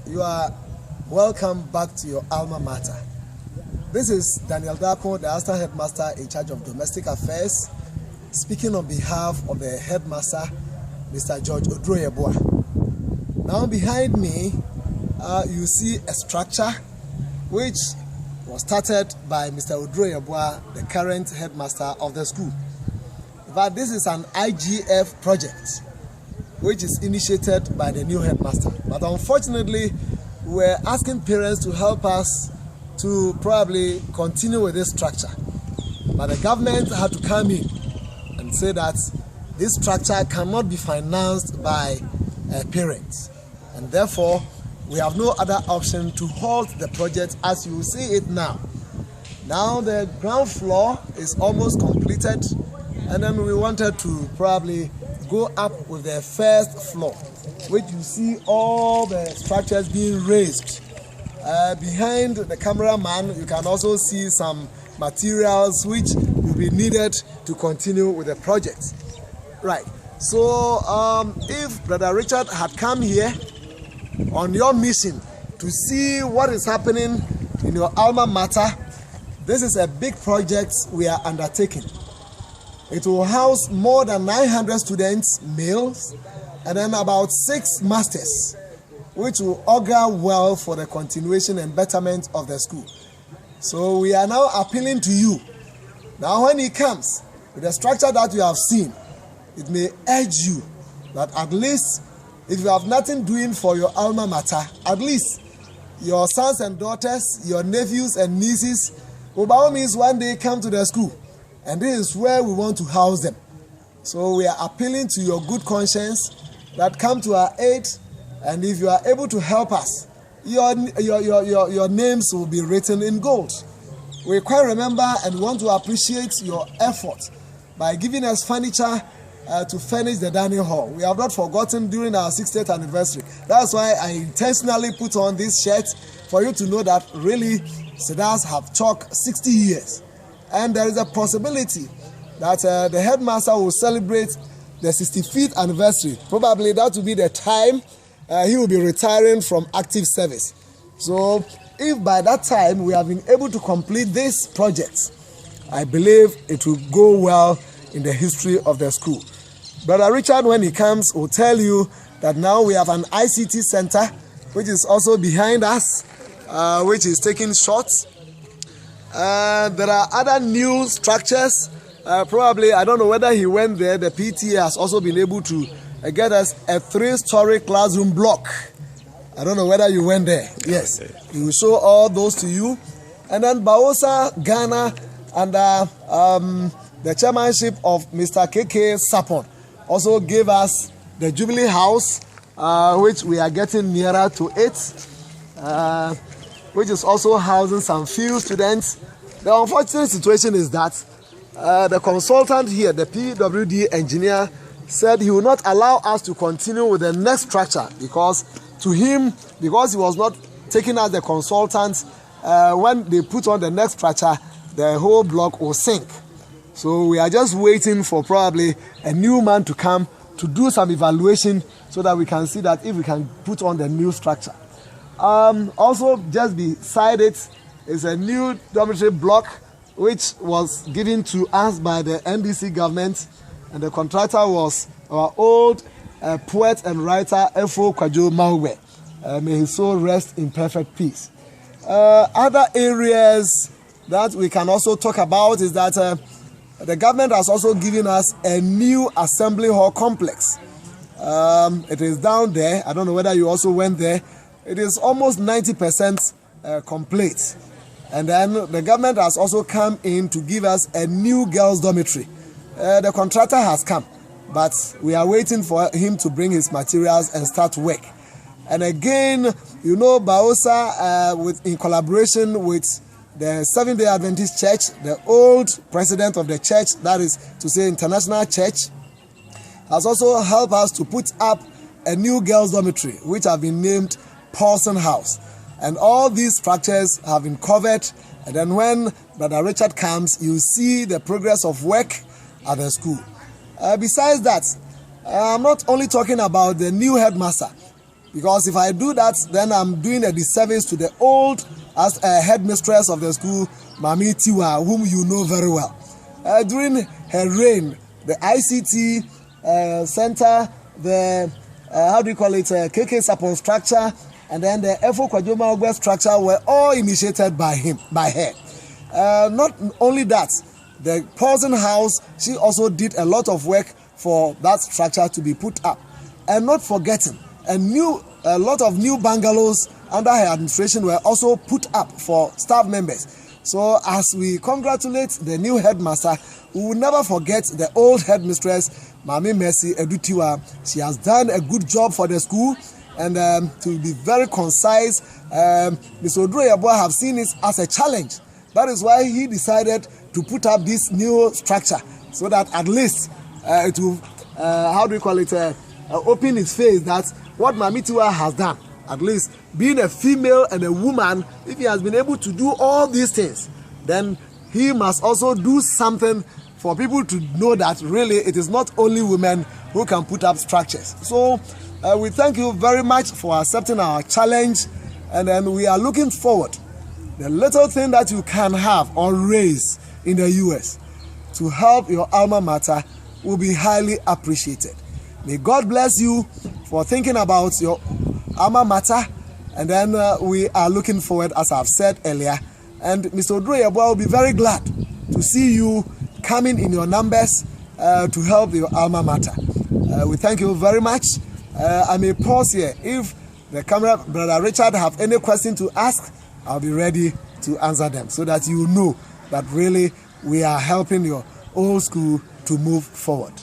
you are welcome back to your alma mater. This is Daniel Dapo, the Assistant Headmaster in charge of Domestic Affairs, speaking on behalf of the Headmaster, Mr. George Odroyeboa. Now behind me, you see a structure which was started by Mr. Odroyeboa, the current Headmaster of the school. But this is an IGF project which is initiated by the new Headmaster. But unfortunately, we're asking parents to help us to probably continue with this structure. But the government had to come in and say that this structure cannot be financed by parents. And therefore, we have no other option to halt the project as you see it now. Now the ground floor is almost completed, and then we wanted to probably go up with the first floor, which you see all the structures being raised. Behind the cameraman, you can also see some materials which will be needed to continue with the project. Right. So if Brother Richard had come here on your mission to see what is happening in your alma mater, this is a big project we are undertaking. It will house more than 900 students, males, and then about 6 masters, which will augur well for the continuation and betterment of the school. So we are now appealing to you. Now when he comes, with the structure that you have seen, it may urge you that at least, if you have nothing doing for your alma mater, at least your sons and daughters, your nephews and nieces, will by all means one day come to the school. And this is where we want to house them. So we are appealing to your good conscience that come to our aid, and if you are able to help us, your names will be written in gold. We quite remember and want to appreciate your effort by giving us furniture to furnish the dining hall. We have not forgotten during our 60th anniversary. That's why I intentionally put on this shirt for you to know that really SDASS have chalked 60 years. And there is a possibility that the Headmaster will celebrate the 65th anniversary. Probably that will be the time he will be retiring from active service. So if by that time we have been able to complete this project, I believe it will go well in the history of the school. Brother Richard, when he comes, will tell you that now we have an ICT center, which is also behind us, which is taking shots. There are other new structures. Probably, I don't know whether he went there. The PTA has also been able to get us a 3-story classroom block. I don't know whether you went there. Yes, he will show all those to you. And then Baosa, Ghana, and the chairmanship of Mr. KK Sapon also gave us the Jubilee House, which we are getting nearer to it. Which is also housing some few students. The unfortunate situation is that the consultant here, the PWD engineer, said he will not allow us to continue with the next structure because to him, because he was not taking as the consultant, when they put on the next structure, the whole block will sink. So we are just waiting for probably a new man to come to do some evaluation so that we can see that if we can put on the new structure. Also, just beside it is a new dormitory block which was given to us by the NDC government, and the contractor was our old poet and writer Efo Kwajo Mawbe. May his soul rest in perfect peace. Other areas that we can also talk about is that the government has also given us a new assembly hall complex. It is down there. I don't know whether you also went there. It is almost 90% complete. And then the government has also come in to give us a new girls' dormitory. The contractor has come, but we are waiting for him to bring his materials and start work. And again, you know, Baosa, in collaboration with the Seventh-day Adventist Church, the old president of the church, that is to say International Church, has also helped us to put up a new girls' dormitory, which have been named Paulson House. And all these structures have been covered. And then when Brother Richard comes, you see the progress of work at the school. Besides that, I'm not only talking about the new headmaster, because if I do that, then I'm doing a disservice to the old as headmistress of the school, Mami Tiwa, whom you know very well. During her reign, the ICT center, the KK support structure, and then the Efo Kwajoma Ogbe structure were all initiated by her. Not only that, the Paulson House, she also did a lot of work for that structure to be put up. And not forgetting, a lot of new bungalows under her administration were also put up for staff members. So as we congratulate the new headmaster, we will never forget the old headmistress, Mami Mercy Edutiwa. She has done a good job for the school. And to be very concise, Mr. Odroyabo have seen it as a challenge. That is why he decided to put up this new structure, so that at least it will, open his face that what Mami Tiwa has done, at least being a female and a woman, if he has been able to do all these things, then he must also do something for people to know that really it is not only women who can put up structures. So we thank you very much for accepting our challenge, and then we are looking forward. The little thing that you can have or raise in the US to help your alma mater will be highly appreciated. May God bless you for thinking about your alma mater, and then we are looking forward, as I've said earlier, and Mr. Odroyabo will be very glad to see you coming in your numbers to help your alma mater. We thank you very much. I may pause here. If the camera, Brother Richard, have any question to ask, I'll be ready to answer them, so that you know that really we are helping your old school to move forward.